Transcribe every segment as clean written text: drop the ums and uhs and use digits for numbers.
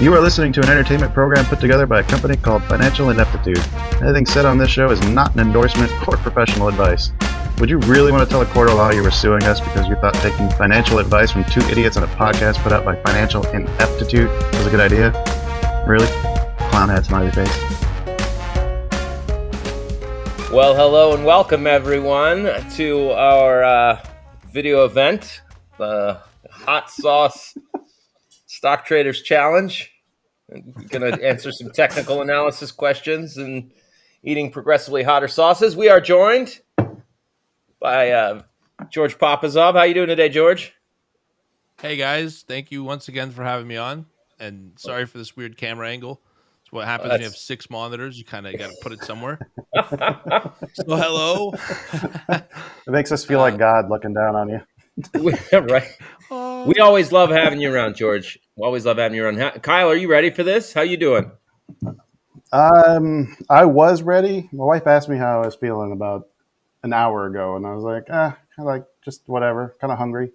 You are listening to an entertainment program put together by a company called Financial Ineptitude. Anything said on this show is not an endorsement or professional advice. Would you really want to tell a court of law you were suing us because you thought taking financial advice from two idiots on a podcast put out by Financial Ineptitude was a good idea? Really? Clown hat smiley face. Well, hello and welcome everyone to our video event, the Hot Sauce Stock Traders Challenge. We're going to answer some technical analysis questions and eating progressively hotter sauces. We are joined by George Papazov. How you doing today, George? Hey guys, thank you once again for having me on, and sorry for this weird camera angle. It's what happens when you have 6 monitors. You kind of got to put it somewhere. So hello. It makes us feel like God looking down on you. Right. We always love having you around, George. We always love having you around. Kyle, are you ready for this? How you doing? I was ready. My wife asked me how I was feeling about an hour ago, and I was like, just whatever, kind of hungry.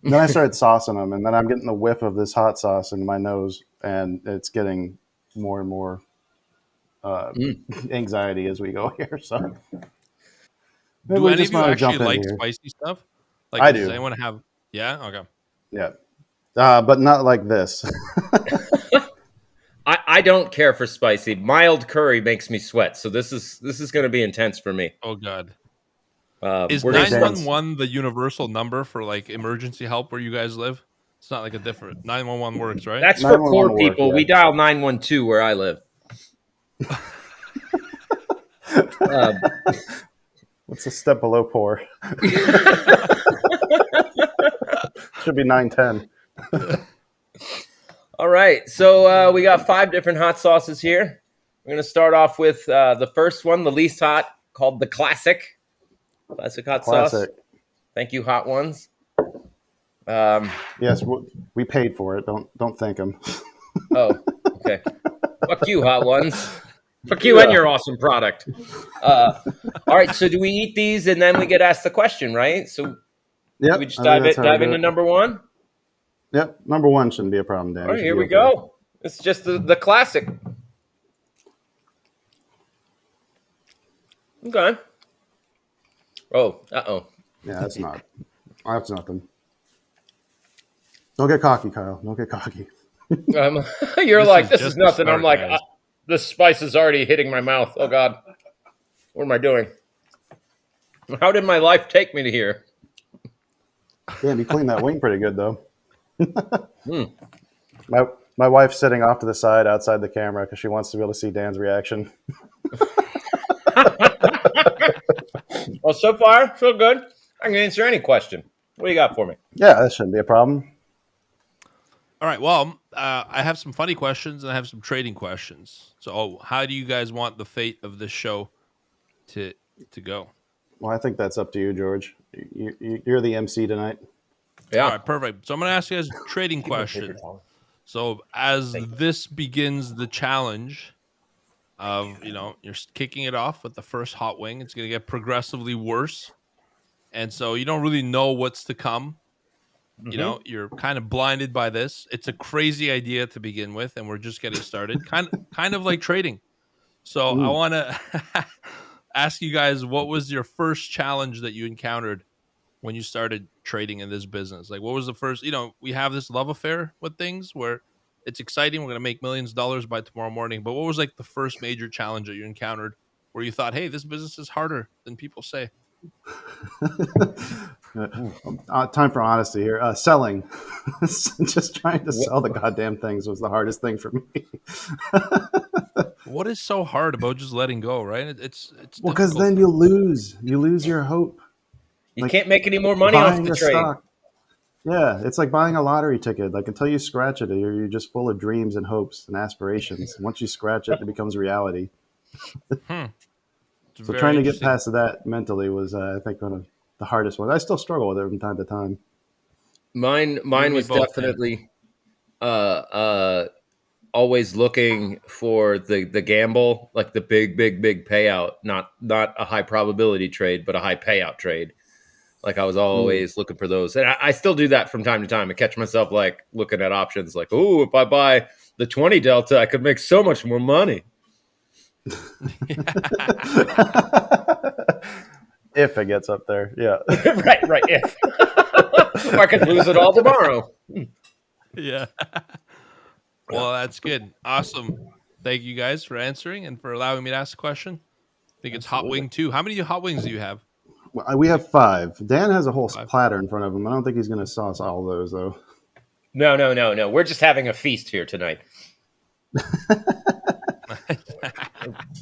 And then I started saucing them, and then I'm getting the whiff of this hot sauce in my nose, and it's getting more and more anxiety as we go here. So, do any of you actually like spicy stuff? Like, I do. Does anyone have? Yeah. Okay. Yeah, but not like this. I don't care for spicy. Mild curry makes me sweat, so this is going to be intense for me. Oh God. Is 911 the universal number for like emergency help where you guys live? It's not like a different 911 works, right? That's for poor people. Yeah. We dial 912 where I live. What's a step below poor? Should be 910. All right, so we got 5 different hot sauces here. We're going to start off with the first one, the least hot, called the Classic hot sauce. Thank you, Hot Ones. Yes, we paid for it. Don't thank them. Oh, okay. Fuck you, Hot Ones. Fuck you and your awesome product. All right, so do we eat these and then we get asked the question, right? So we just dive into number one? Yep, number one shouldn't be a problem, Dan. All right, here we go. It's just the Classic. Okay. Oh, uh-oh. Yeah, that's nothing. Don't get cocky, Kyle. Don't get cocky. You're like, this is nothing. I'm like, the spice is already hitting my mouth. Oh, God. What am I doing? How did my life take me to here? Damn, you cleaned that wing pretty good, though. My wife's sitting off to the side outside the camera because she wants to be able to see Dan's reaction. Well, so far, so good. I can answer any question. What do you got for me? Yeah, that shouldn't be a problem. All right. Well, I have some funny questions and I have some trading questions. So, how do you guys want the fate of this show to go? Well, I think that's up to you, George. You're the MC tonight. Yeah. All right. Perfect. So I'm going to ask you guys a trading question. So as this begins the challenge of, you're kicking it off with the first hot wing, it's going to get progressively worse. And so you don't really know what's to come. Mm-hmm. You're kind of blinded by this. It's a crazy idea to begin with, and we're just getting started. kind of like trading. So I want to ask you guys, what was your first challenge that you encountered when you started trading in this business? Like, what was the first, we have this love affair with things where it's exciting. We're going to make millions of dollars by tomorrow morning. But what was like the first major challenge that you encountered where you thought, hey, this business is harder than people say? Time for honesty here. Selling. Just trying to sell the goddamn things was the hardest thing for me. What is so hard about just letting go, right? It's well, because then you lose your hope. You can't make any more money off the trade. Stock. Yeah, it's like buying a lottery ticket. Like until you scratch it, you're just full of dreams and hopes and aspirations. Once you scratch it, it becomes reality. So trying to get past that mentally was, I think, one of the hardest ones. I still struggle with it from time to time. Mine was definitely always looking for the gamble, like the big payout, not a high probability trade, but a high payout trade. Like I was always looking for those, and I still do that from time to time. I catch myself like looking at options, like, "Oh, if I buy the 20 Delta, I could make so much more money." If it gets up there, yeah. right. If I could lose it all tomorrow. Yeah. Well, that's good. Awesome. Thank you guys for answering and for allowing me to ask a question. I think it's Hot Wing 2. How many hot wings do you have? Well, we have 5. Dan has a whole 5. platter in front of him. I don't think he's going to sauce all those, though. No. We're just having a feast here tonight.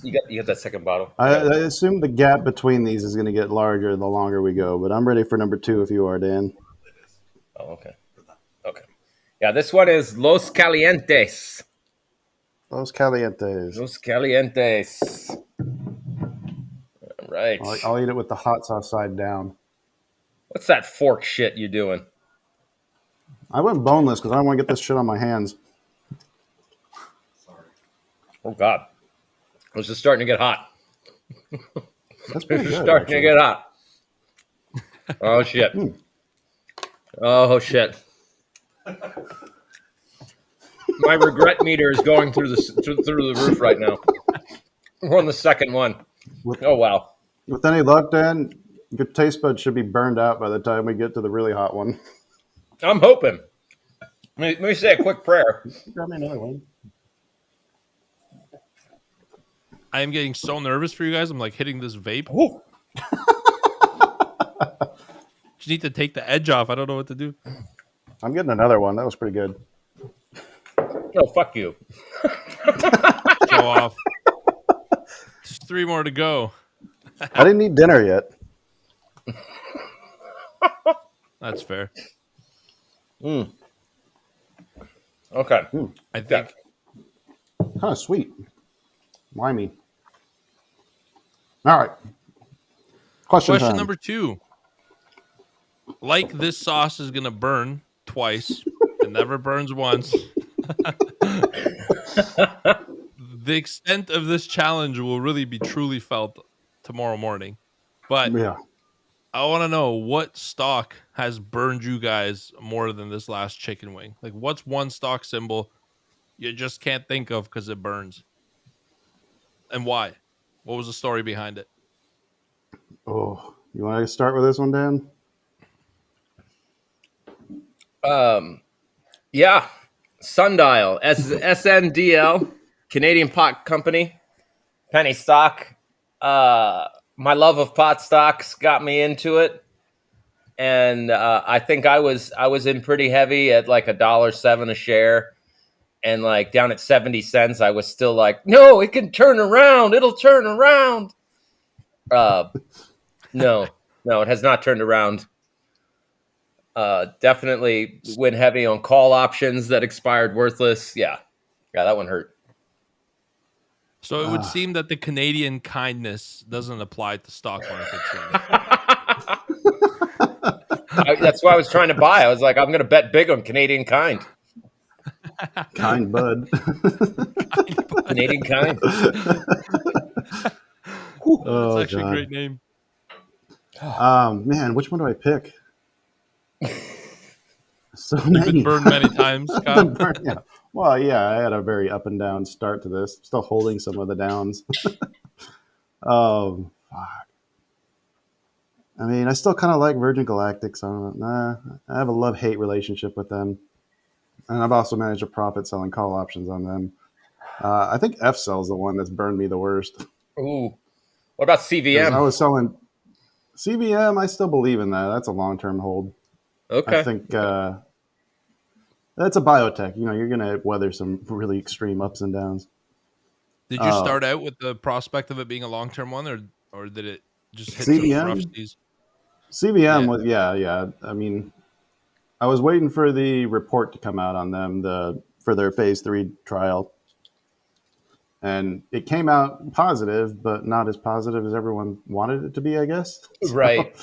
You got that second bottle. I assume the gap between these is going to get larger the longer we go, but I'm ready for number 2 if you are, Dan. Oh, okay. Yeah, this one is Los Calientes. Los Calientes. All right. I'll eat it with the hot sauce side down. What's that fork shit you doing? I went boneless because I don't want to get this shit on my hands. Oh, God. It's just starting to get hot. That's pretty good. Starting to get hot. Oh, shit. Oh, shit. My regret meter is going through the roof right now. We're on the second one. Oh, wow. With any luck, Dan, your taste buds should be burned out by the time we get to the really hot one. I'm hoping. Let me say a quick prayer. Grab me another one. I am getting so nervous for you guys. I'm like hitting this vape. Just need to take the edge off. I don't know what to do. I'm getting another one. That was pretty good. Oh, fuck you. Show off. Just 3 more to go. I didn't eat dinner yet. That's fair. Okay. I think. Kind of sweet. Limey. All right. Question time. Number 2. Like this sauce is going to burn twice. It never burns once. The extent of this challenge will really be truly felt tomorrow morning. But Yeah. I want to know what stock has burned you guys more than this last chicken wing. Like, what's one stock symbol you just can't think of because it burns? And why? What was the story behind it? Oh, you want to start with this one, Dan? Yeah. Sundial. SNDL. Canadian Pot Company. Penny stock. My love of pot stocks got me into it. And I think I was in pretty heavy at like $1.07 a share. And like down at 70 cents, I was still like, no, it can turn around. It'll turn around. No, it has not turned around. Definitely went heavy on call options that expired worthless. Yeah, that one hurt. So it would seem that the Canadian kindness doesn't apply to stock markets. That's why I was trying to buy. I was like, I'm going to bet big on Canadian kind. Kind bud. Canadian kind. That's actually a great name. Man, which one do I pick? So You've many. been burned many times, Scott. Yeah. Well, yeah, I had a very up and down start to this. Still holding some of the downs. Fuck. I mean, I still kind of like Virgin Galactic, so I have a love-hate relationship with them. And I've also managed a profit selling call options on them. I think F-Cell's the one that's burned me the worst. Ooh. What about CVM? I was selling CVM. I still believe in that. That's a long-term hold. Okay. I think that's a biotech. You know, you're going to weather some really extreme ups and downs. Did you start out with the prospect of it being a long-term one, or did it just hit CVM? some rough seas? CVM was, yeah. I mean, I was waiting for the report to come out on them for their phase 3 trial. And it came out positive, but not as positive as everyone wanted it to be, I guess. So, right.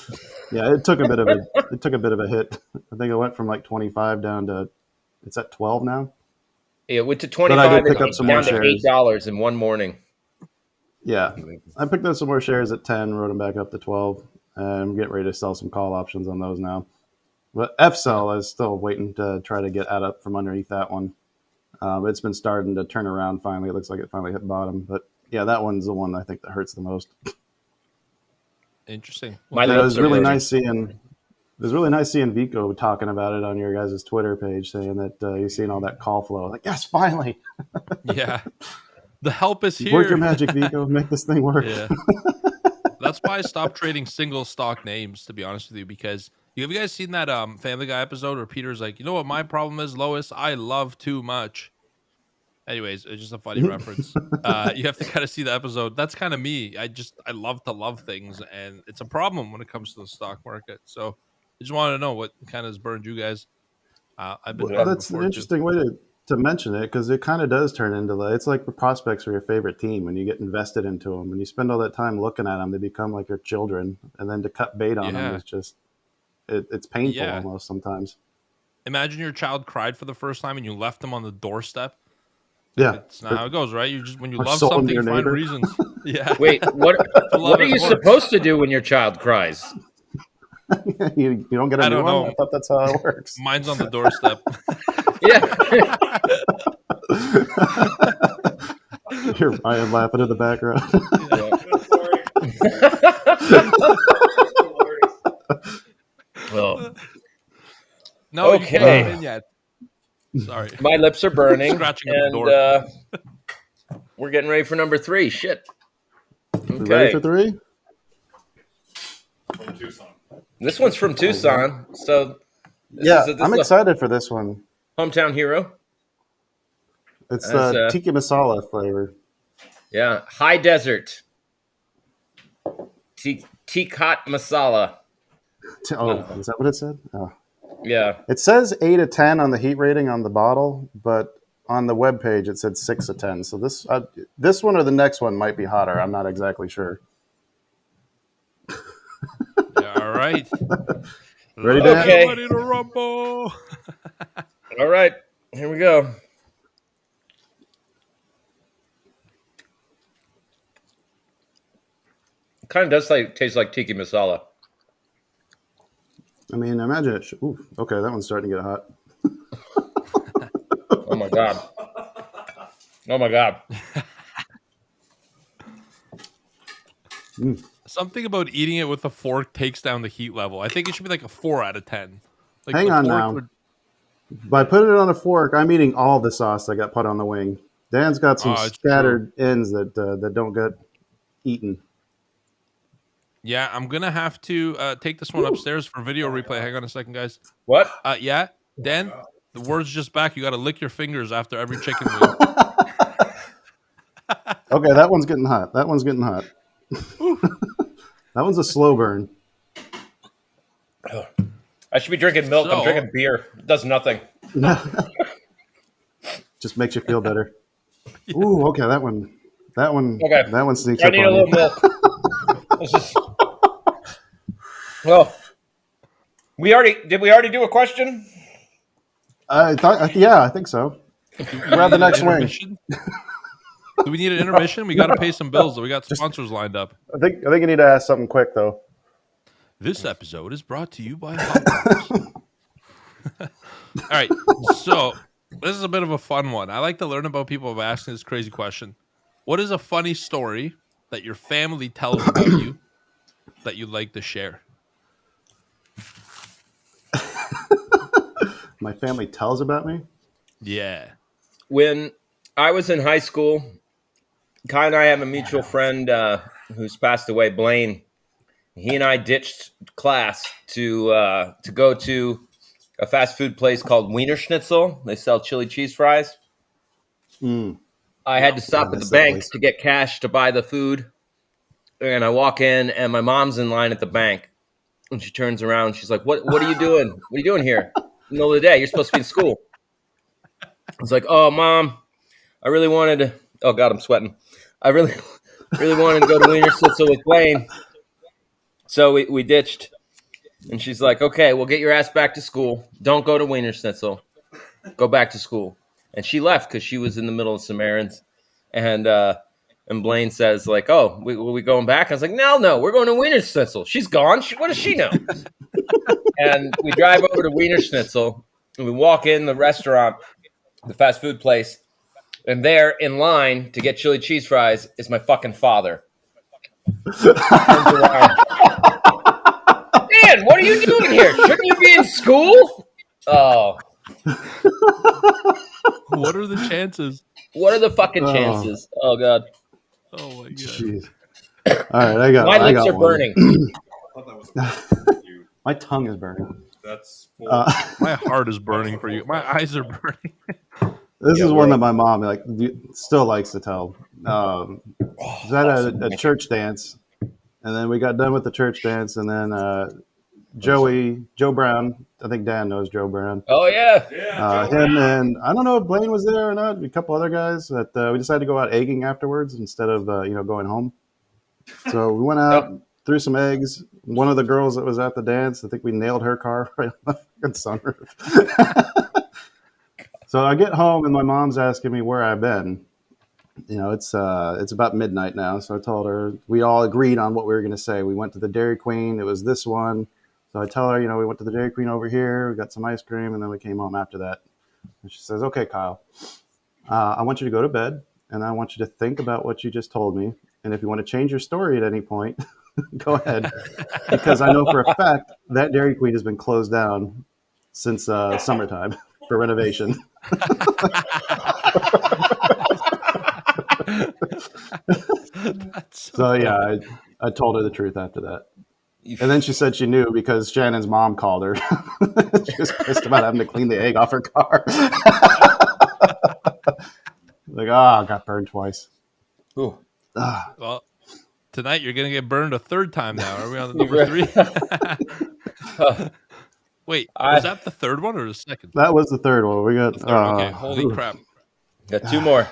Yeah, it took a bit of a hit. I think it went from like 25 down to it's at 12 now. Yeah, it went to 25 and pick up some down more to shares. $8 in one morning. Yeah, I picked up some more shares at 10, wrote them back up to 12. and I'm getting ready to sell some call options on those now. But FCell is still waiting to try to get up from underneath that one. It's been starting to turn around finally. It looks like it finally hit bottom. But yeah, that one's the one I think that hurts the most. Interesting. My It lips was are really burning. nice seeing. It was really nice seeing Vico talking about it on your guys' Twitter page, saying that he's seeing all that call flow. Like, yes, finally. Yeah. The help is here. Work your magic, Vico. Make this thing work. Yeah. That's why I stopped trading single stock names, to be honest with you, because have you guys seen that Family Guy episode where Peter's like, you know what my problem is, Lois? I love too much. Anyways, it's just a funny reference. You have to kind of see the episode. That's kind of me. I love to love things, and it's a problem when it comes to the stock market. So I just wanted to know what kind of has burned you guys. I've been Well, burned that's an before too. interesting way to mention it, because it kind of does turn into it's like the prospects for your favorite team. When you get invested into them and you spend all that time looking at them, they become like your children. And then to cut bait on them is just it's painful almost sometimes. Imagine your child cried for the first time and you left them on the doorstep. Yeah, It's not how it goes, right? You just when you love sold them something, to you your find neighbor. reasons. Yeah. Wait, what love are it you more. supposed to do when your child cries? you don't get a I new don't one. know. I thought that's how it works. Mine's on the doorstep. Yeah. You're Ryan laughing in the background. Well, No, you Okay. can't come in yet. Sorry. my lips are burning, Scratching at the and door. we're getting ready for number 3. Shit. We ready for 3? From Tucson. This one's from Tucson, so Yeah, this I'm is a excited for this one. hometown hero. It's That's, the tiki masala flavor. Yeah, high desert. Tikhat masala. Oh, is that what it said? Oh. Yeah. It says 8 of 10 on the heat rating on the bottle, but on the webpage it said 6 of 10. So this one or the next one might be hotter. I'm not exactly sure. Yeah, all right. Ready, Dan? Okay. Ready to rumble. All right, here we go. It kind of does taste like tiki masala. I mean, imagine it. Ooh, okay, that one's starting to get hot. Oh my god. Oh my god. Something about eating it with a fork takes down the heat level. I think it should be like a 4 out of 10. Like Hang the on fork now. would- By putting it on a fork, I'm eating all the sauce that got put on the wing. Dan's got some Oh, it's scattered ends that don't get eaten. Yeah, I'm gonna have to take this one upstairs for video replay. Hang on a second, guys. What? Yeah, Dan, the word's just back. You got to lick your fingers after every chicken wing. Okay, that one's getting hot. That one's getting hot. That one's a slow burn. I should be drinking milk. So- I'm drinking beer. It does nothing. Just makes you feel better. Ooh, okay, that one Okay. that one sneaks I up need a on little you. milk. This is... Well, did we already do a question? I think so. Grab the next wing. Intermission? Do we need an intermission? We got to pay some bills. We got sponsors lined up. I think you need to ask something quick though. This episode is brought to you by Hot Wings. All right, so this is a bit of a fun one. I like to learn about people by asking this crazy question. What is a funny story that your family tells about you that you'd like to share? My family tells about me. Yeah. When I was in high school, Kai and I have a mutual friend who's passed away, Blaine. He and I ditched class to go to a fast food place called Wiener Schnitzel. They sell chili cheese fries. I had to stop at the bank to get cash to buy the food. And I walk in, and my mom's in line at the bank. And she turns around. And she's like, "What are you doing? What are you doing here? In the middle of the day. You're supposed to be in school." I was like, "Oh, Mom, I really wanted to." Oh God, I'm sweating. I really wanted to go to Wiener Schnitzel with Blaine. So we ditched. And she's like, "Okay, well, get your ass back to school. Don't go to Wiener Schnitzel. Go back to school." And she left because she was in the middle of some errands. And And Blaine says, like, oh, we going back? I was like, no, we're going to Wiener Schnitzel. She's gone. What does she know? And we drive over to Wiener Schnitzel, and we walk in the restaurant, the fast food place, and there in line to get chili cheese fries is my fucking father. Turns around. Dan, what are you doing here? Shouldn't you be in school? Oh. What are the chances? What are the fucking chances? Oh, God. Oh, my God. Jeez. All right, I got My lips got are one. burning. I thought that was a you. My tongue is burning. That's full. My heart is burning for you. My eyes are burning. This Yeah, is one bro. that my mom still likes to tell. Was at a church dance, and then we got done with the church dance, and then Joe Brown. I think Dan knows Joe Brown. Oh, yeah. Yeah, Him and I don't know if Blaine was there or not. A couple other guys that we decided to go out egging afterwards instead of going home. So we went out, threw some eggs. One of the girls that was at the dance, I think we nailed her car right on the fucking sunroof. So I get home and my mom's asking me where I've been. It's about midnight now. So I told her we all agreed on what we were going to say. We went to the Dairy Queen. It was this one. So I tell her, we went to the Dairy Queen over here. We got some ice cream, and then we came home after that. And she says, "Okay, Kyle, I want you to go to bed, and I want you to think about what you just told me. And if you want to change your story at any point, go ahead, because I know for a fact that Dairy Queen has been closed down since summertime for renovation." So yeah, I told her the truth after that. And then she said she knew because Shannon's mom called her. She was pissed about having to clean the egg off her car. Like, I got burned twice. Ooh. Well, tonight you're going to get burned a third time now. Are we on the number 3? Wait, was that the third one or the second? That was the third one. We got. Okay, holy crap. Got two more.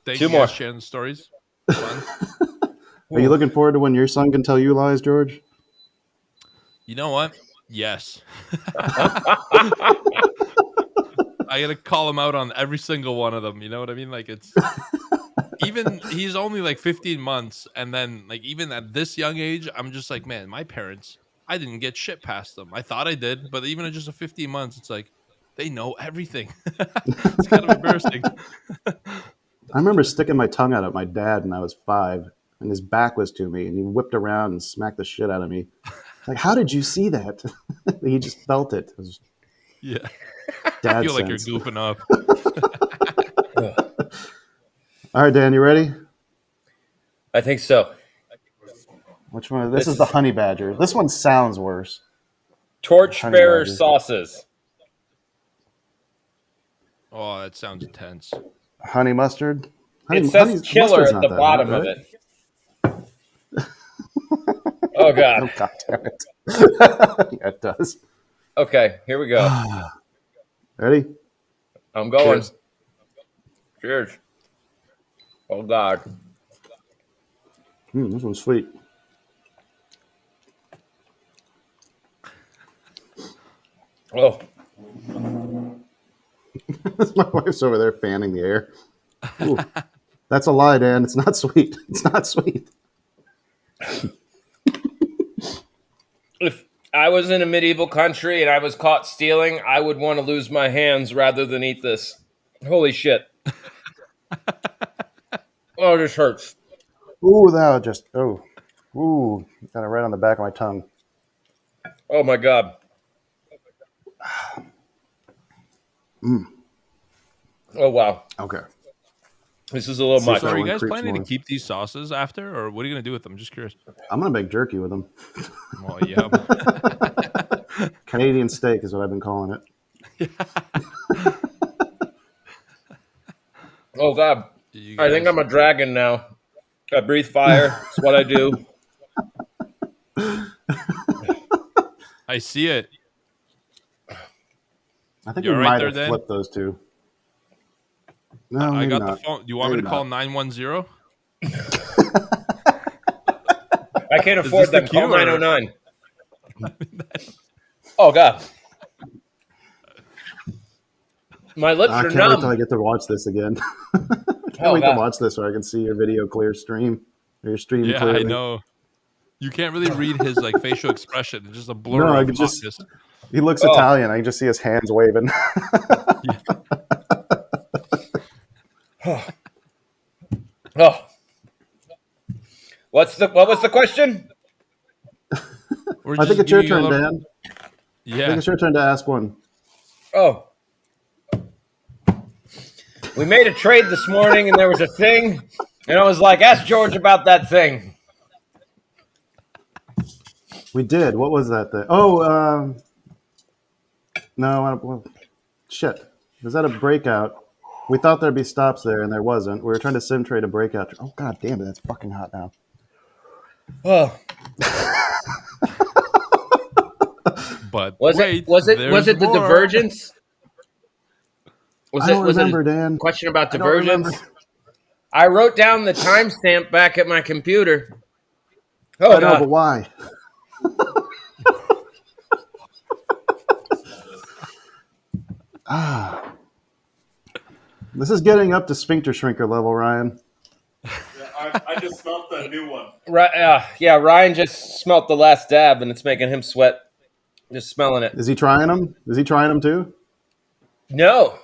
Thank Two you more. guys, Shannon stories. Fun. Are you looking forward to when your son can tell you lies, George? You know what? Yes. I got to call him out on every single one of them. You know what I mean? Like he's only like 15 months. And then like, even at this young age, I'm just like, man, my parents, I didn't get shit past them. I thought I did, but even at just a 15 months, it's like, they know everything. It's kind of embarrassing. I remember sticking my tongue out at my dad when I was 5, and his back was to me, and he whipped around and smacked the shit out of me. Like, how did you see that? He just felt it. It was Yeah. dad I feel like sense. you're goofing off. All right, Dan, you ready? I think so. Which one? This is the honey badger. This one sounds worse. Torchbearer badger. sauces. Oh, that sounds intense. Honey mustard. It says killer mustard's at not the that bottom bad, of right? it. Oh, God. Oh, God damn it. Yeah, it does. Okay, here we go. Ready? I'm going. Cheers. Cheers. Oh, God. This one's sweet. Oh, My wife's over there fanning the air. Ooh. That's a lie, Dan. It's not sweet. It's not sweet. if I was in a medieval country and I was caught stealing, I would want to lose my hands rather than eat this. Holy shit. Oh, this hurts. Ooh, that just, oh. Ooh, got it right on the back of my tongue. Oh, my God. Oh, wow. Okay. This is a little much. So are you guys creeps planning to more. keep these sauces after, or what are you going to do with them? Just curious. I'm going to make jerky with them. Well, yeah. Canadian steak is what I've been calling it. Oh, God. You I think guys- I'm a dragon now. I breathe fire. It's what I do. I see it. I think You we all right might there, have Dan? flipped those two. No, I maybe got not. the phone. Do you want me Maybe to call not. 910? I can't Is afford this the them. Call queue, or- 909. Oh, God. My lips I are can't wait till I numb. get to watch this again. can't wait to watch this so I can see your video clear stream. Or your stream Yeah, clearly. I know. You can't really read his like facial expression. It's just a blur No, I of could just. hotness. He looks Italian. I can just see his hands waving. Oh. What was the question? I think it's your turn, Dan. Yeah. I think it's your turn to ask one. Oh. We made a trade this morning and there was a thing, and I was like, ask George about that thing. We did. What was that thing? Oh, no. Shit. Was that a breakout? We thought there'd be stops there, and there wasn't. We were trying to sim trade a breakout. Oh, god damn it. That's fucking hot now. Oh. But was it the divergence? I don't remember, Dan. Question about divergence? I wrote down the timestamp back at my computer. Oh, I know, but why? This is getting up to sphincter shrinker level, Ryan. Yeah, I just smelled that new one. Right? Yeah. Ryan just smelt the last dab, and it's making him sweat. Just smelling it. Is he trying them? Is he trying them too? No,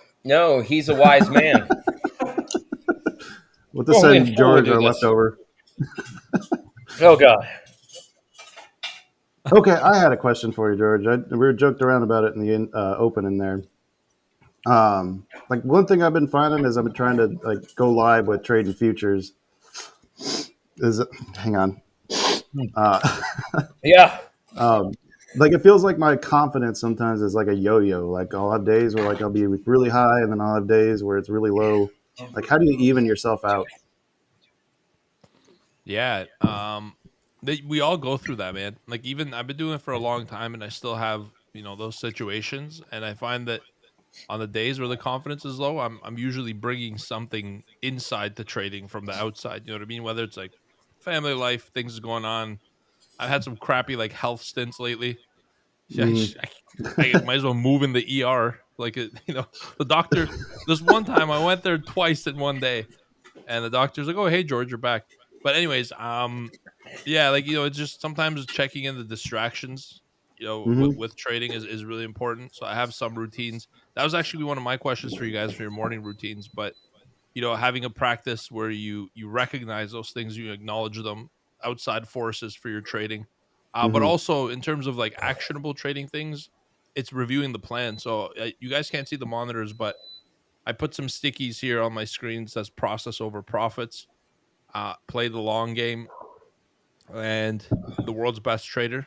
he's a wise man. We'll just send George our leftover. Oh God. Okay, I had a question for you, George. We were joked around about it in the open in there. Like one thing I've been finding is I've been trying to like go live with trading futures. Hang on. Yeah. Like it feels like my confidence sometimes is like a yo-yo. Like I'll have days where like I'll be really high, and then I'll have days where it's really low. Like how do you even yourself out? Yeah. We all go through that, man. Like even I've been doing it for a long time, and I still have those situations, and I find that on the days where the confidence is low, I'm usually bringing something inside to trading from the outside. You know what I mean? Whether it's like family life, things going on. I've had some crappy like health stints lately. I might as well move in the ER. Like the doctor. This one time I went there twice in one day, and the doctor's like, "Oh, hey George, you're back." But anyways, yeah, like it's just sometimes checking in the distractions. With trading is really important. So I have some routines. That was actually one of my questions for you guys for your morning routines. But having a practice where you recognize those things, you acknowledge them, outside forces for your trading, but also in terms of like actionable trading things, it's reviewing the plan. So you guys can't see the monitors, but I put some stickies here on my screen that says process over profits, play the long game, and the world's best trader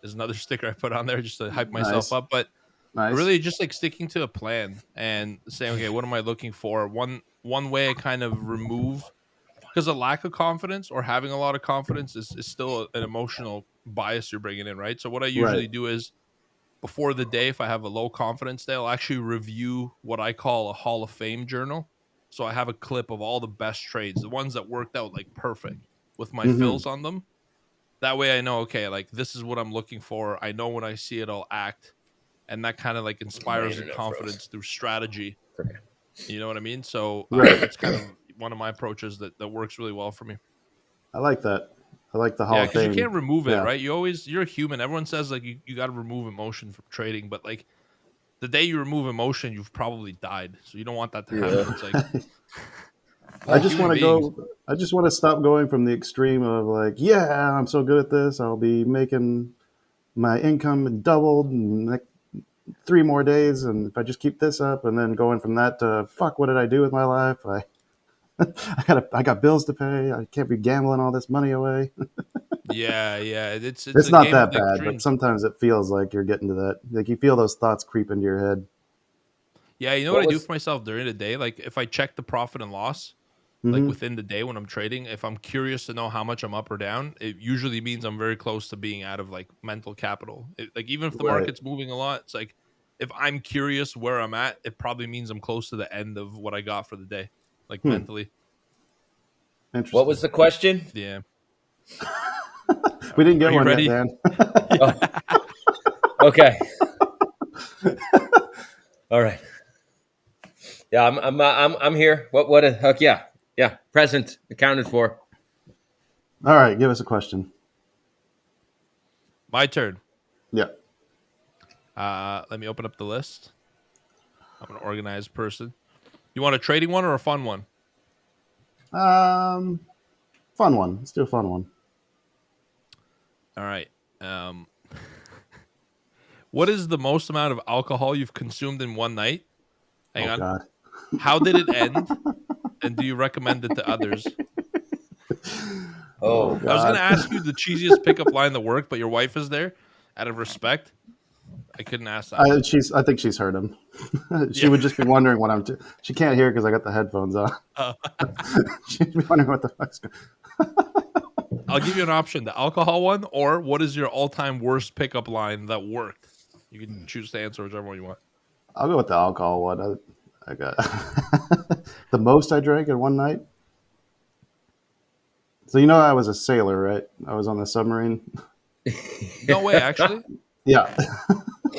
is another sticker I put on there just to hype myself up. But really just like sticking to a plan and saying, okay, what am I looking for? One way I kind of remove, because a lack of confidence or having a lot of confidence is still an emotional bias you're bringing in, right? So what I usually do is before the day, if I have a low confidence day, I'll actually review what I call a Hall of Fame journal. So I have a clip of all the best trades, the ones that worked out like perfect with my fills on them. That way I know, okay, like this is what I'm looking for. I know when I see it, I'll act. And that kind of like inspires the confidence through strategy. You know what I mean? So that's kind of one of my approaches that works really well for me. I like that. I like the Hall of Fame. You can't remove it, right? You're a human. Everyone says like you got to remove emotion from trading, but like the day you remove emotion, you've probably died. So you don't want that to happen. It's like I just want to go. I just want to stop going from the extreme of like, yeah, I'm so good at this. I'll be making my income doubled in like 3 more days, and if I just keep this up, and then going from that to fuck, what did I do with my life? I got bills to pay. I can't be gambling all this money away. Yeah. It's not that bad, but sometimes it feels like you're getting to that. Like you feel those thoughts creep into your head. Yeah, you know what I do for myself during the day? Like if I check the profit and loss, like within the day when I'm trading, if I'm curious to know how much I'm up or down, it usually means I'm very close to being out of like mental capital. Like even if the market's moving a lot, it's like if I'm curious where I'm at, it probably means I'm close to the end of what I got for the day, like mentally. Interesting. What was the question? Yeah. We didn't get one yet, Dan. Okay. All right. Yeah, I'm here. What? Heck yeah. Yeah, present, accounted for. All right, give us a question. My turn. Yeah. Let me open up the list. I'm an organized person. You want a trading one or a fun one? Fun one. Let's do a fun one. All right. What is the most amount of alcohol you've consumed in one night? Hang on. God. How did it end? And do you recommend it to others? Oh, I was going God. to ask you the cheesiest pickup line that worked, but your wife is there. Out of respect, I couldn't ask that. I think she's heard him. She Yeah. would just be wondering what I'm. She can't hear because I got the headphones on. She'd be wondering what the fuck's going. I'll give you an option: the alcohol one, or what is your all-time worst pickup line that worked? You can choose to answer whichever one you want. I'll go with the alcohol one. I got the most I drank in one night. So I was a sailor, right? I was on the submarine. No way, actually. Yeah.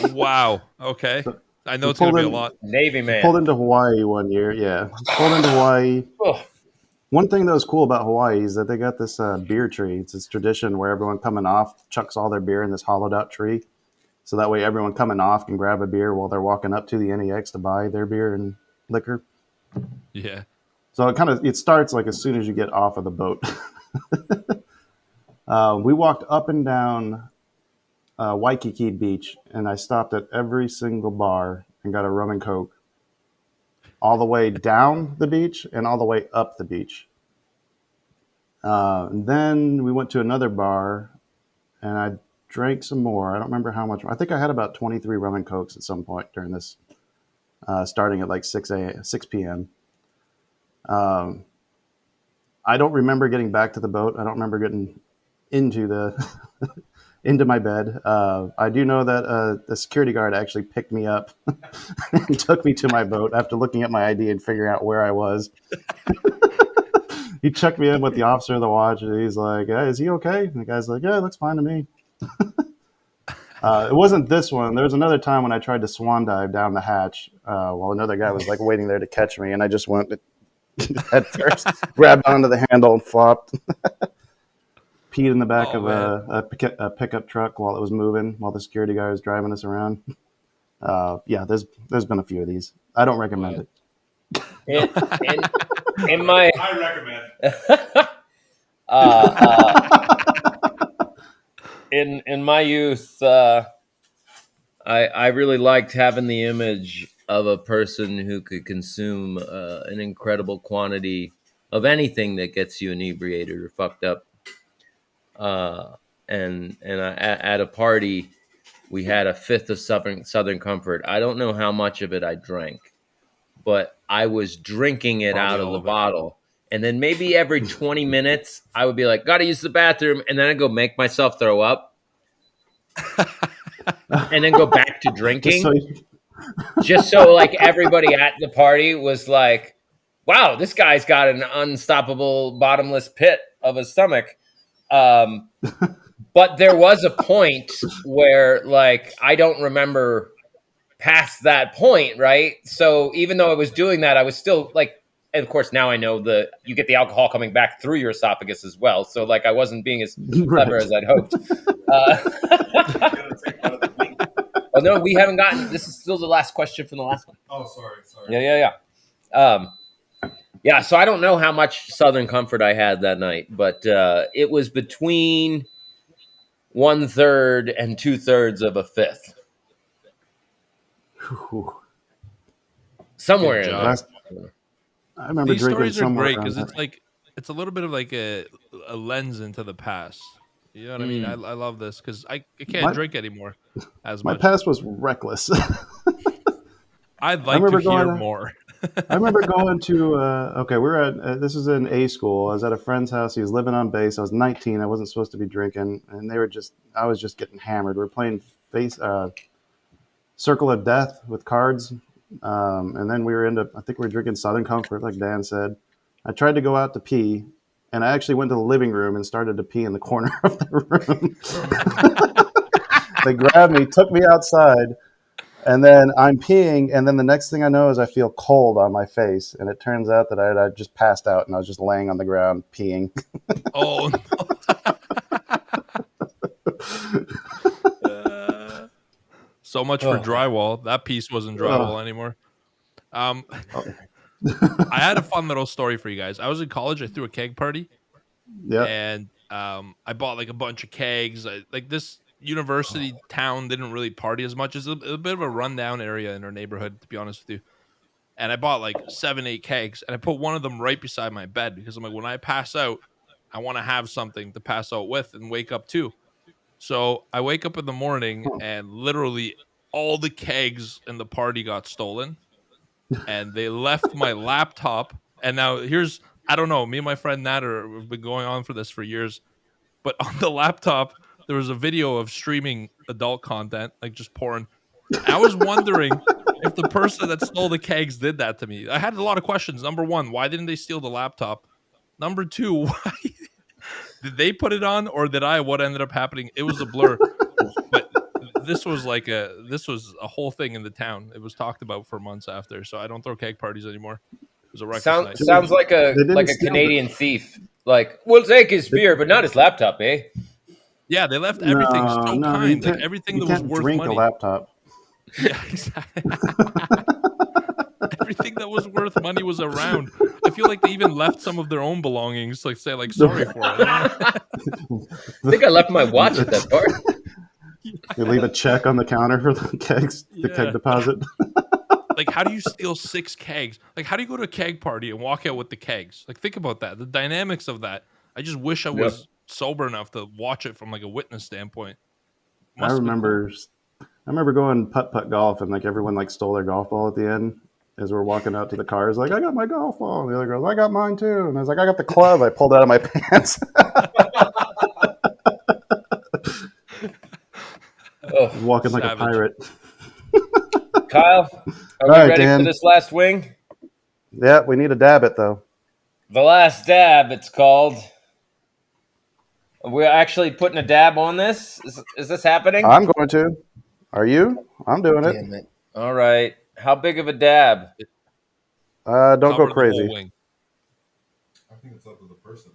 Wow. Okay. I know We it's going to pulled be a in- lot. Navy man. Pulled into Hawaii one year. Yeah. Pulled into Hawaii. Oh, One thing that was cool about Hawaii is that they got this beer tree. It's this tradition where everyone coming off chucks all their beer in this hollowed out tree. So that way everyone coming off can grab a beer while they're walking up to the NEX to buy their beer and liquor. Yeah. So it starts like as soon as you get off of the boat. We walked up and down Waikiki Beach, and I stopped at every single bar and got a rum and coke, all the way down the beach and all the way up the beach. And then we went to another bar, and I drank some more. I don't remember how much. I think I had about 23 rum and cokes at some point during this, starting at like 6 p.m. I don't remember getting back to the boat. I don't remember getting into into my bed. I do know that the security guard actually picked me up and took me to my boat after looking at my ID and figuring out where I was. He checked me in with the officer of the watch, and he's like, "Hey, is he okay?" And the guy's like, "Yeah, it looks fine to me." It wasn't this one. There was another time when I tried to swan dive down the hatch while another guy was like waiting there to catch me, and I just went head first, grabbed onto the handle and flopped. Peed in the back of a pickup truck while it was moving, while the security guy was driving us around. Yeah, there's been a few of these. I don't recommend it. In my I recommend. in my youth, I really liked having the image of a person who could consume an incredible quantity of anything that gets you inebriated or fucked up. At a party, we had a fifth of Southern Comfort. I don't know how much of it I drank, but I was drinking it out of the bottle. And then maybe every 20 minutes, I would be like, gotta use the bathroom. And then I'd go make myself throw up. And then go back to drinking. Just so like everybody at the party was like, wow, this guy's got an unstoppable bottomless pit of a stomach. But there was a point where like I don't remember past that point, right? So even though I was doing that, I was still like, and of course now I know you get the alcohol coming back through your esophagus as well. So like I wasn't being as clever as I'd hoped. Oh no, we haven't gotten. This is still the last question from the last one. Oh, sorry. Yeah. So I don't know how much Southern Comfort I had that night, but it was between 1/3 and 2/3 of a fifth, somewhere in there. I remember These drinking stories are somewhere great around because that. it's a little bit of like a lens into the past. You know what I mean? I love this because I can't drink anymore as My much. past was reckless. I'd like to hear more. I remember going to we were at this was in A school. I was at a friend's house. He was living on base. I was 19. I wasn't supposed to be drinking, and I was just getting hammered. We were playing Circle of Death with cards, and then I think we were drinking Southern Comfort, like Dan said. I tried to go out to pee, and I actually went to the living room and started to pee in the corner of the room. They grabbed me, took me outside. And then I'm peeing, and then the next thing I know is I feel cold on my face, and it turns out that I just passed out, and I was just laying on the ground peeing. Oh, so much for drywall. That piece wasn't drywall anymore. I had a fun little story for you guys. I was in college. I threw a keg party. Yeah. And I bought like a bunch of kegs. Like this university town didn't really party as much. It's a bit of a rundown area in our neighborhood, to be honest with you. And I bought like 7-8 kegs, and I put one of them right beside my bed because I'm like, when I pass out, I want to have something to pass out with and wake up to. So I wake up in the morning, and literally all the kegs in the party got stolen, and they left my laptop. And now I don't know, me and my friend Nat have been going on for this for years, but on the laptop, there was a video of streaming adult content, like just porn. I was wondering if the person that stole the kegs did that to me. I had a lot of questions. Number one, why didn't they steal the laptop? Number two, why did they put it on, or did I? What ended up happening? It was a blur. But this was a whole thing in the town. It was talked about for months after. So I don't throw keg parties anymore. It was a reckless night. Sounds like a Canadian thief. Like, we'll take his beer, but not his laptop, eh? Yeah, they left everything so kind. Like everything that was worth drink money. a laptop. Yeah, exactly. Everything that was worth money was around. I feel like they even left some of their own belongings, like say, like sorry for it. I think I left my watch at that part. You leave a check on the counter for the kegs, the keg deposit. Like, how do you steal 6 kegs? Like, how do you go to a keg party and walk out with the kegs? Like, think about that. The dynamics of that. I just wish I was sober enough to watch it from like a witness standpoint. I remember going putt golf, and like everyone like stole their golf ball at the end as we're walking out to the cars. Like, I got my golf ball, and the other girls, I got mine too. And I was like, I got the club. I pulled it out of my pants. Walking like a pirate. Kyle, are we ready for this last wing? Yeah, we need to dab it though. The last dab, it's called. We're actually putting a dab on this. Is this happening? I'm going to. Are you? I'm doing it. Damn it. All right. How big of a dab? Don't go crazy. I think it's up to the person.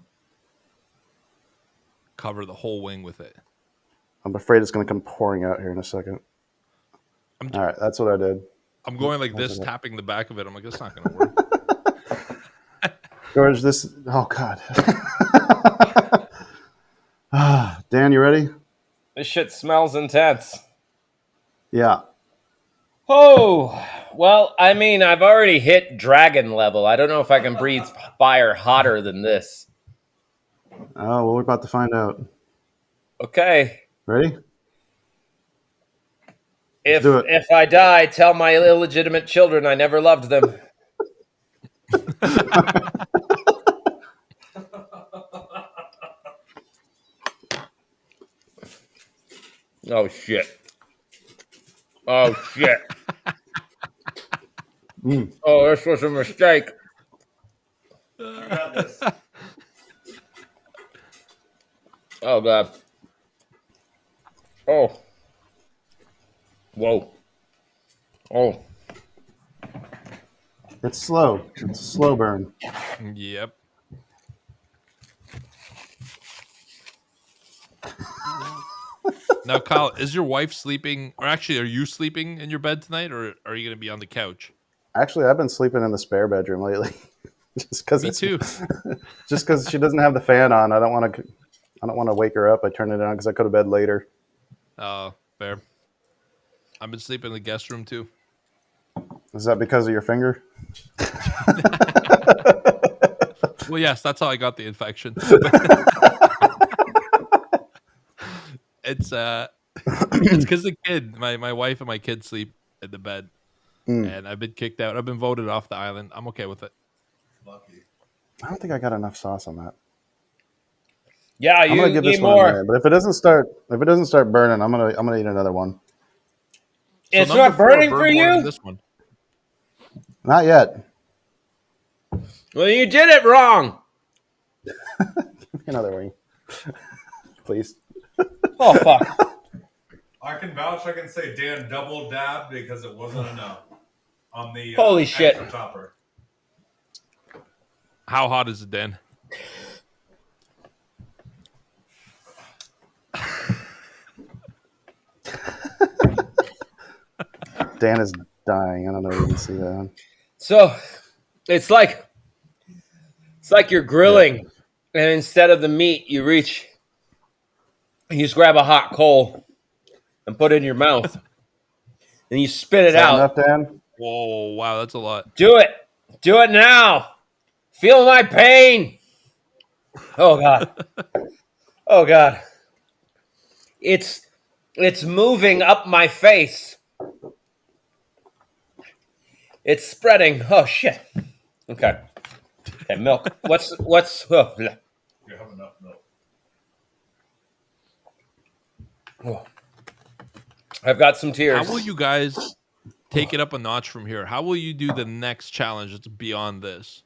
Cover the whole wing with it. I'm afraid it's going to come pouring out here in a second. All right, that's what I did. I'm going like this, tapping the back of it. I'm like, that's not going to work. George, oh God. Dan, you ready? This shit smells intense. Yeah. Oh, well, I mean, I've already hit dragon level. I don't know if I can breathe fire hotter than this. Oh, well, we're about to find out. Okay. Ready? If I die, tell my illegitimate children I never loved them. Oh, shit. Oh, shit. Oh, this was a mistake. You got this. Oh, God. Oh. Whoa. Oh. It's slow. It's a slow burn. Yep. Now, Kyle, is your wife sleeping, or actually, are you sleeping in your bed tonight, or are you going to be on the couch? Actually, I've been sleeping in the spare bedroom lately. Just because Me too. Just because she doesn't have the fan on. I don't want to wake her up. I turn it on because I go to bed later. Oh, fair. I've been sleeping in the guest room too. Is that because of your finger? Well, yes, that's how I got the infection. It's because the kid, my wife and my kid sleep in the bed, and I've been kicked out. I've been voted off the island. I'm okay with it. Lucky. I don't think I got enough sauce on that. Yeah, I'm gonna give this need one more. a minute, but if it doesn't start burning, I'm gonna eat another one. It's So not burning for more than you? This one. Not yet. Well, you did it wrong. Give me another wing, please. Oh, fuck. I can vouch. I can say Dan double dabbed because it wasn't enough on the Holy shit. extra topper. How hot is it, Dan? Dan is dying. I don't know if you can see that. So it's like you're grilling, and instead of the meat, you just grab a hot coal and put it in your mouth, and you spit Is it that out. enough, Dan? Whoa, wow, that's a lot. Do it now. Feel my pain. Oh God. Oh God. It's moving up my face. It's spreading. Oh shit. Okay. Milk. What's oh, You have enough milk. oh. I've got some tears. How will you guys take it up a notch from here? How will you do the next challenge that's beyond this?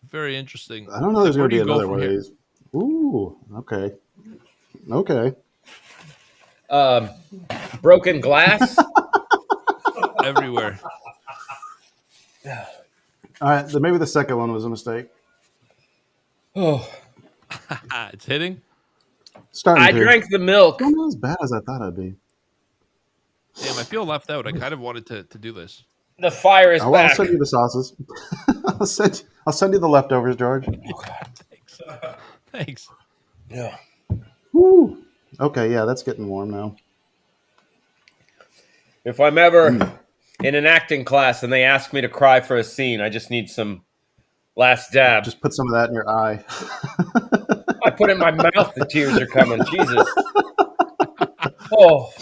Very interesting. I don't know. There's Where going to do be you go another from one of here? these. Ooh. Okay. Okay. Broken glass. Everywhere. All right. Then maybe the second one was a mistake. Oh, It's hitting. Starting I to. drank the milk. It's not as bad as I thought it'd be. Damn, I feel left out. I kind of wanted to do this. The fire is I'll back. send you the sauces. I'll send you the leftovers, George. Thanks. Thanks. Yeah. Woo. Okay, yeah, that's getting warm now. If I'm ever in an acting class and they ask me to cry for a scene, I just need some last dab. Just put some of that in your eye. I put it in my mouth. The tears are coming. Jesus. Oh.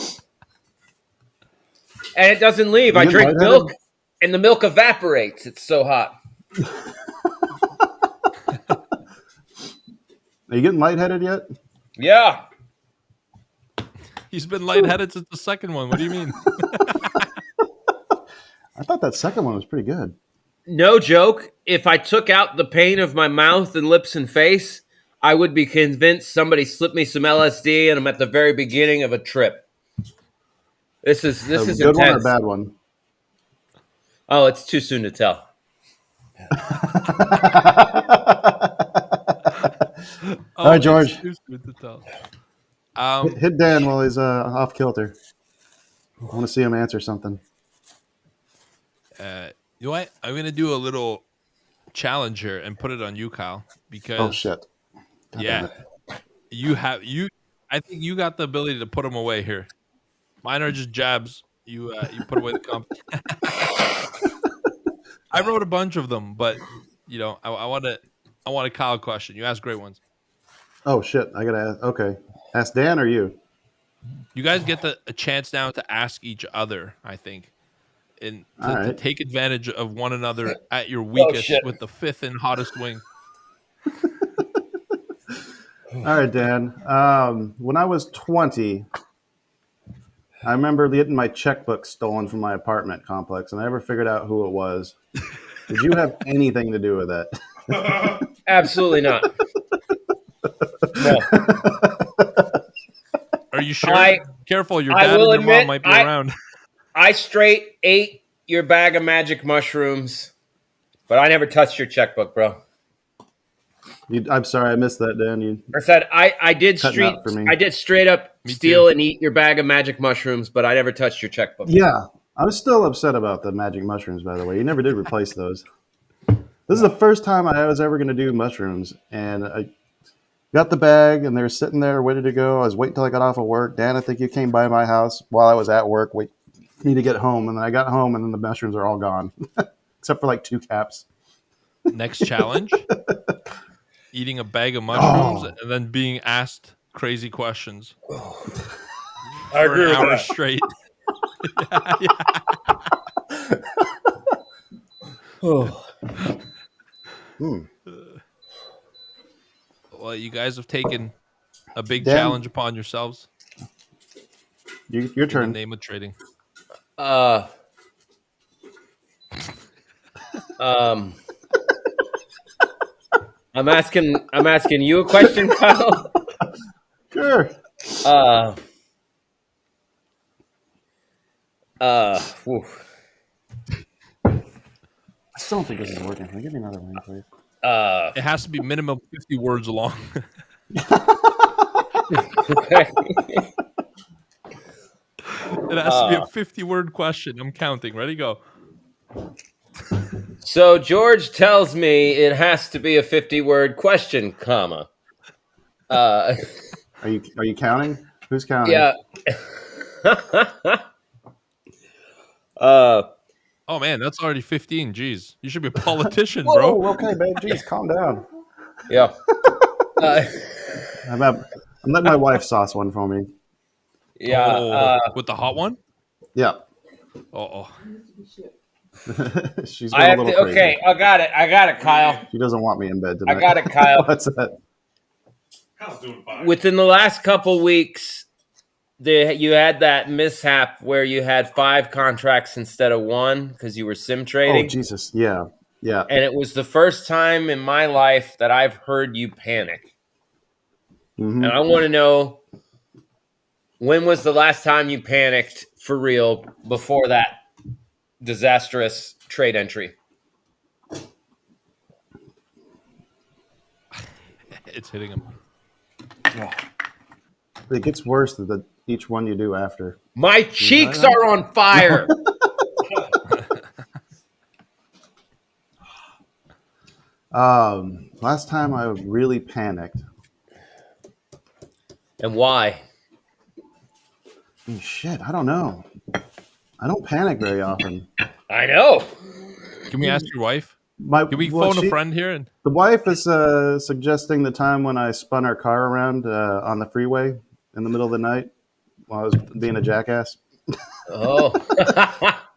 And it doesn't leave. I You get drink lightheaded? milk, and the milk evaporates. It's so hot. Are you getting lightheaded yet? Yeah. He's been lightheaded since the second one. What do you mean? I thought that second one was pretty good. No joke. If I took out the pain of my mouth and lips and face, I would be convinced somebody slipped me some LSD and I'm at the very beginning of a trip. This is A intense. good one or a bad one? Oh, it's too soon to tell. All right, George. It's too good to tell. Hit Dan while he's off kilter. I want to see him answer something. You know what? I'm gonna do a little challenge here and put it on you, Kyle, because Oh shit! God damn yeah, it. I think you got the ability to put them away here. Mine are just jabs. You put away the comp. I wrote a bunch of them, but you know, I want a Kyle question. You asked great ones. Oh shit! I gotta ask. Okay, ask Dan or you. You guys get a chance now to ask each other, I think, and All to right. take advantage of one another at your weakest shit. with the fifth and hottest wing. All right, Dan. When I was 20, I remember getting my checkbook stolen from my apartment complex, and I never figured out who it was. Did you have anything to do with that? Absolutely not. No. Are you sure? I- Careful, your I dad will and your mom admit, might be around. I straight ate your bag of magic mushrooms, but I never touched your checkbook, bro. I'm sorry, I missed that, Dan. You I said I did Cutting out for me. straight up Me steal too. and eat your bag of magic mushrooms, but I never touched your checkbook. Yeah, I was still upset about the magic mushrooms, by the way. You never did replace those. This is the first time I was ever going to do mushrooms, and I got the bag, and they were sitting there ready to go. I was waiting till I got off of work. Dan, I think you came by my house while I was at work, wait for me to get home, and then I got home, and then the mushrooms are all gone, except for like 2 caps. Next challenge: eating a bag of mushrooms Oh. and then being asked crazy questions I for an hour straight. Oh. Hmm. Well, you guys have taken a big Dan. challenge upon yourselves Your in the turn. name of trading. I'm asking you a question, Kyle. Sure. Whew. I still don't think this is working. Can you give me another line, please? It has to be minimum 50 words long. Okay. It has to be a 50-word question. I'm counting. Ready? Go. So George tells me it has to be a 50-word question, comma. Are you counting? Who's counting? Yeah. Oh, man, that's already 15. Jeez. You should be a politician, Whoa, bro. okay, babe. Jeez, calm down. Yeah. I'm letting my wife sauce one for me. Yeah. With the hot one? Yeah. Oh. She's I going a have little to. crazy. Okay, I got it, Kyle. She doesn't want me in bed tonight. I got it, Kyle. What's that? Kyle's doing fine. Within the last couple weeks, you had that mishap where you had 5 contracts instead of 1 because you were sim Oh, trading. Jesus. Yeah. Yeah. And it was the first time in my life that I've heard you panic. Mm-hmm. And I want to know, when was the last time you panicked for real before that disastrous trade entry? It's hitting him. It gets worse than each one you do after. My cheeks are on fire. Last time I really panicked. And why? Shit, I don't know. I don't panic very often. I know. Can we ask your wife? Can we Well, phone a friend here? And The wife is suggesting the time when I spun our car around on the freeway in the middle of the night while I was being a jackass. Oh.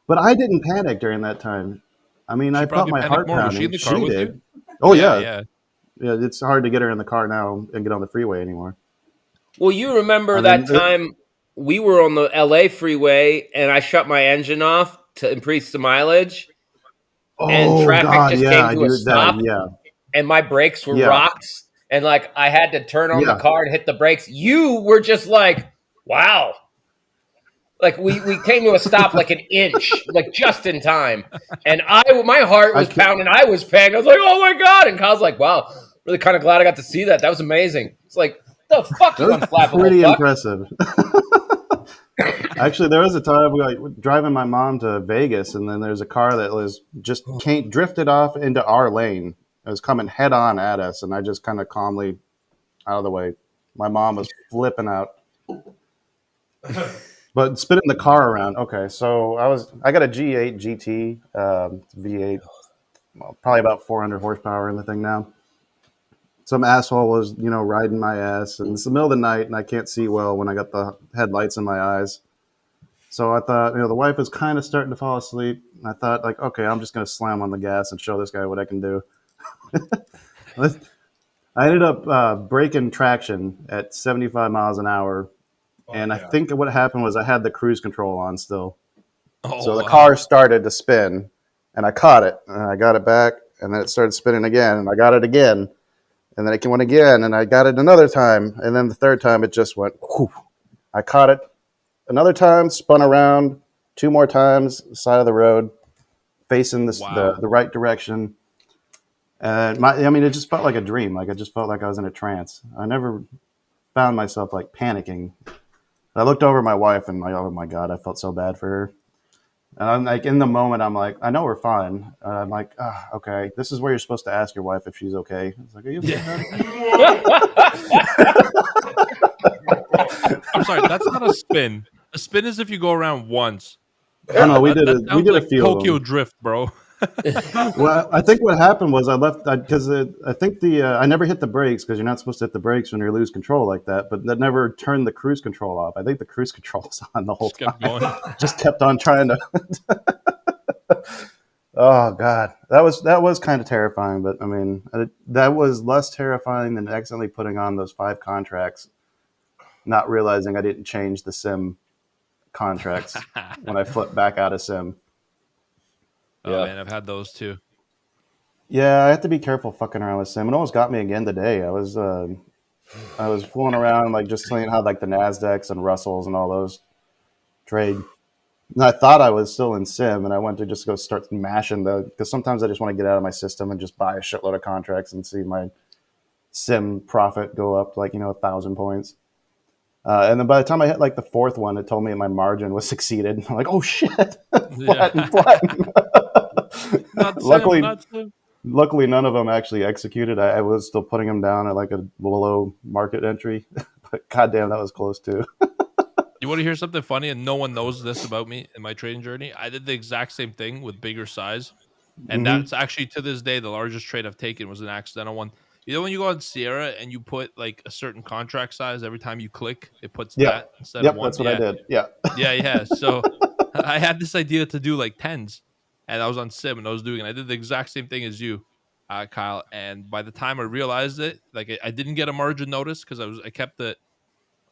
But I didn't panic during that time. I mean, I felt probably my panicked heart more. Was pounding. she in the car with did. you? Oh, yeah. Yeah. Yeah, it's hard to get her in the car now and get on the freeway anymore. Well, you remember I that mean, time we were on the LA freeway and I shut my engine off to increase the mileage, and Oh, traffic God, just yeah, came I to a do that. stop, Yeah, and my brakes were yeah, rocks, and like I had to turn on the yeah. car and hit the brakes. You were just like, wow. Like we came to a stop like an inch, like just in time. And my heart was pounding. I was paying. I was like, oh my God. And Kyle's like, wow, really kind of glad I got to see that. That was amazing. It's like, the fuck, That you was unflappable pretty fuck. impressive. Actually, there was a time we were driving my mom to Vegas, and then there's a car that was just drifted off into our lane. It was coming head on at us, and I just kind of calmly out of the way. My mom was flipping out. But spinning the car around. Okay, so I got a G8 GT V8, well, probably about 400 horsepower in the thing now. Some asshole was, riding my ass, and it's the middle of the night, and I can't see well when I got the headlights in my eyes. So I thought, the wife is kind of starting to fall asleep. And I thought, like, okay, I'm just going to slam on the gas and show this guy what I can do. I ended up breaking traction at 75 miles an hour. And I think what happened was I had the cruise control on still. So the car started to spin, and I caught it, and I got it back, and then it started spinning again, and I got it again. And then it went again, and I got it another time. And then the third time, it just went, whoosh. I caught it another time, spun around 2 more times, side of the road, facing the right direction. And it just felt like a dream. Like, I just felt like I was in a trance. I never found myself, like, panicking. I looked over at my wife, and like, oh, my God, I felt so bad for her. And I'm like, in the moment, I'm like, I know we're fine. I'm like, okay, this is where you're supposed to ask your wife if she's okay. It's like, are you okay? I'm sorry, that's not a spin. A spin is if you go around once. Oh, no, we did like a few Tokyo of them. Drift, bro. Well, I think what happened was I left because I think I never hit the brakes because you're not supposed to hit the brakes when you lose control like that. But that never turned the cruise control off. I think the cruise control was on the whole time. Kept going. Just kept on trying to. Oh God, that was kind of terrifying. But I mean, that was less terrifying than accidentally putting on those 5 contracts, not realizing I didn't change the sim contracts when I flipped back out of sim. Oh man, I've had those too. Yeah, I have to be careful fucking around with sim. It almost got me again today. I was fooling around, like, just seeing how, like, the Nasdaqs and Russells and all those trade. And I thought I was still in sim, and I went to just go start mashing because sometimes I just want to get out of my system and just buy a shitload of contracts and see my sim profit go up like 1,000 points. And then by the time I hit like the fourth one, it told me my margin was succeeded. And I'm like, oh shit, flatten. Not sim, luckily, not sim. luckily, none of them actually executed. I was still putting them down at like a below market entry, but goddamn, that was close too. You want to hear something funny? And no one knows this about me in my trading journey. I did the exact same thing with bigger size. And Mm-hmm. that's actually to this day the largest trade I've taken was an accidental one. You know when you go on Sierra and you put like a certain contract size every time you click, it puts Yeah. that instead of Yep, one. that's what I did. Yeah. Yeah. So I had this idea to do like tens, and I was on Sim and I was doing it. I did the exact same thing as you, Kyle. And by the time I realized it, like I didn't get a margin notice because I kept it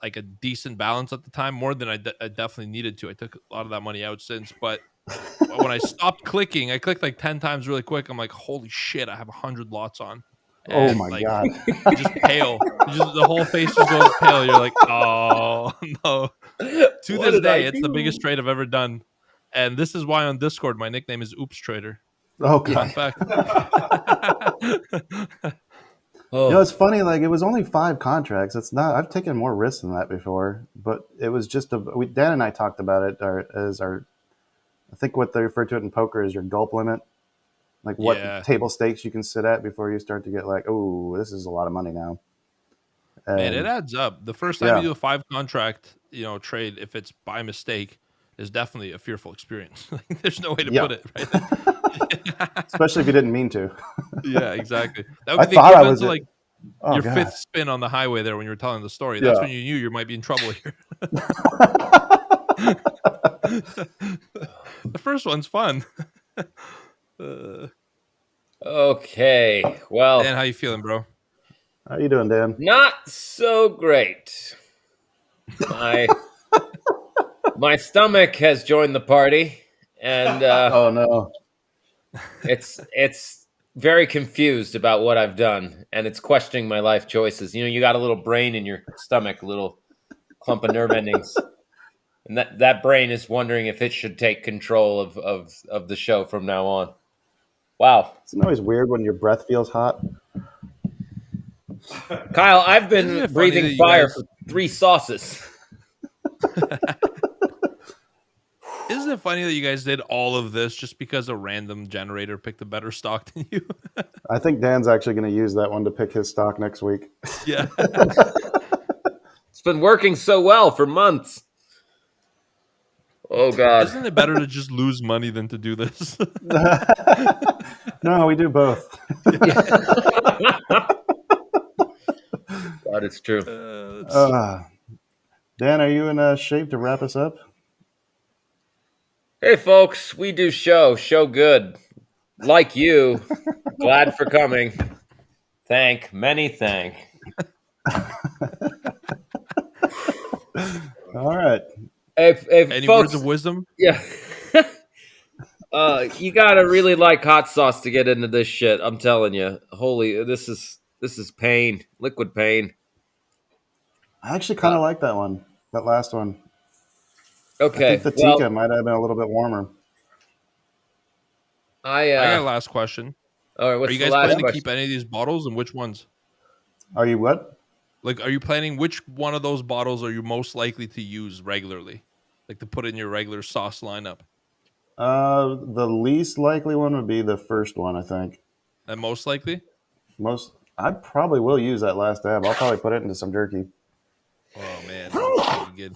like a decent balance at the time, more than I definitely needed to. I took a lot of that money out since, but when I stopped clicking, I clicked like 10 times really quick. I'm like, holy shit, I have 100 lots on. Oh And my like, god. you just pale. The whole face just goes pale. You're like, oh no. To What this did I day, it's the do? biggest trade I've ever done. And this is why on Discord, my nickname is Oops Trader. Oh Fun god. fact. Oh, It's funny. Like it was only 5 contracts. It's not. I've taken more risks than that before, but it was just Dan and I talked about it as our. I think what they refer to it in poker is your gulp limit, like what Yeah. table stakes you can sit at before you start to get like, oh, this is a lot of money now. Man, it And adds up. The first time you yeah, do a 5 contract, trade, if it's by mistake, is definitely a fearful experience. There's no way to yeah, put it, right? especially if you didn't mean to. Yeah, exactly. That I would be the thought I equivalent was to it. like Oh your god. fifth spin on the highway there when you were telling the story. That's Yeah. when you knew you might be in trouble here. The first one's fun. okay. Well, Dan, how you feeling, bro? How you doing, Dan? not so great. My stomach has joined the party, and Oh no. it's very confused about what I've done, and it's questioning my life choices. You got a little brain in your stomach, a little clump of nerve endings, and that brain is wondering if it should take control of the show from now on. Wow, It's always weird when your breath feels hot. Kyle, I've Isn't it been funny that breathing you fire guys- for 3 sauces. Isn't it funny that you guys did all of this just because a random generator picked a better stock than you? I think Dan's actually going to use that one to pick his stock next week. Yeah. It's been working so well for months. Oh God! Isn't it better to just lose money than to do this? No, we do both. God, it's true. Dan, are you in shape to wrap us up? Hey, folks, we do show good. Like you, glad for coming. Many thank. All right. If Any folks, words of wisdom? yeah. You gotta really like hot sauce to get into this shit. I'm telling you. Holy, this is pain, liquid pain. I actually kind of like that one, that last one. Okay, I think the tikka might have been a little bit warmer. I got a last question. all right. What's Are you the guys last planning to question? keep any of these bottles, and which ones? Are you what? Like, are you planning which one of those bottles are you most likely to use regularly? Like to put in your regular sauce lineup? The least likely one would be the first one, I think. And most likely? I probably will use that last dab. I'll probably put it into some jerky. Oh man, that's pretty good.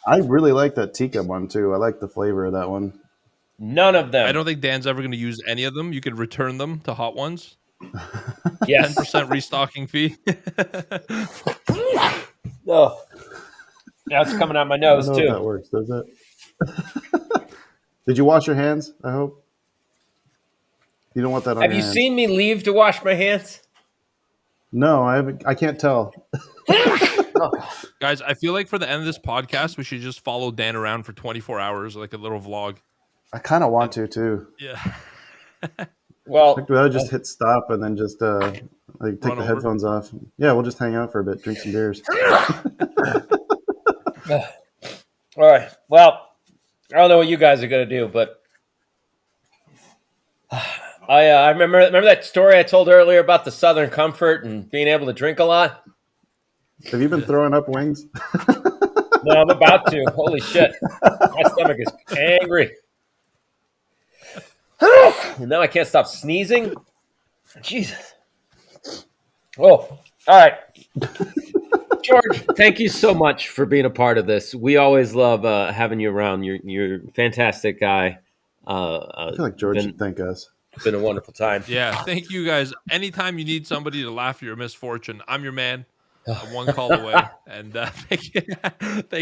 I really like that tikka one too. I like the flavor of that one. None of them. I don't think Dan's ever going to use any of them. You could return them to Hot Ones. Yes. 10% restocking fee. Oh. Now it's coming out my I don't nose know if that too. works, does it? Did you wash your hands? I hope. You don't want that on Have your you hands. seen me leave to wash my hands? No, I haven't. I can't tell. Guys, I feel like for the end of this podcast, we should just follow Dan around for 24 hours, like a little vlog. I kind of want to too. Yeah. Well, Like, do I just hit stop and then just like take Run the over. headphones off? Yeah, we'll just hang out for a bit, drink some beers. all right. Well, I don't know what you guys are gonna do, but I remember that story I told earlier about the Southern Comfort and being able to drink a lot. Have you been throwing up wings? No, I'm about to. Holy shit, my stomach is angry. And now I can't stop sneezing. Jesus. Oh, all right. George, thank you so much for being a part of this. We always love having you around. You're a fantastic guy. I feel like George should thank us. Been a wonderful time. Yeah, thank you guys. Anytime you need somebody to laugh at your misfortune, I'm your man. I'm one call away. And thank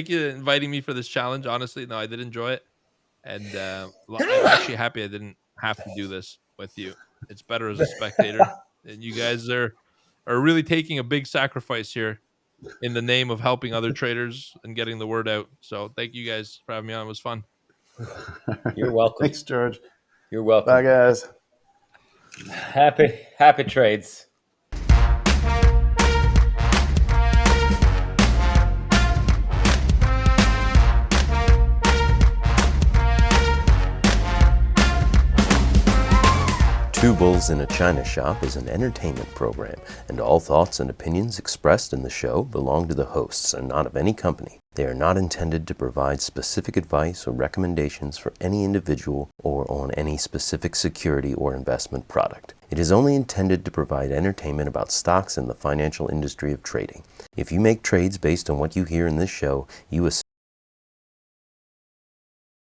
you for inviting me for this challenge. Honestly, no, I did enjoy it. And I'm actually happy I didn't have to do this with you. It's better as a spectator. And you guys are really taking a big sacrifice here in the name of helping other traders and getting the word out. So thank you guys for having me on. It was fun. You're welcome. Thanks, George. You're welcome. Bye, guys. Happy trades. Two Bulls in a China Shop is an entertainment program, and all thoughts and opinions expressed in the show belong to the hosts and not of any company. They are not intended to provide specific advice or recommendations for any individual or on any specific security or investment product. It is only intended to provide entertainment about stocks in the financial industry of trading. If you make trades based on what you hear in this show, you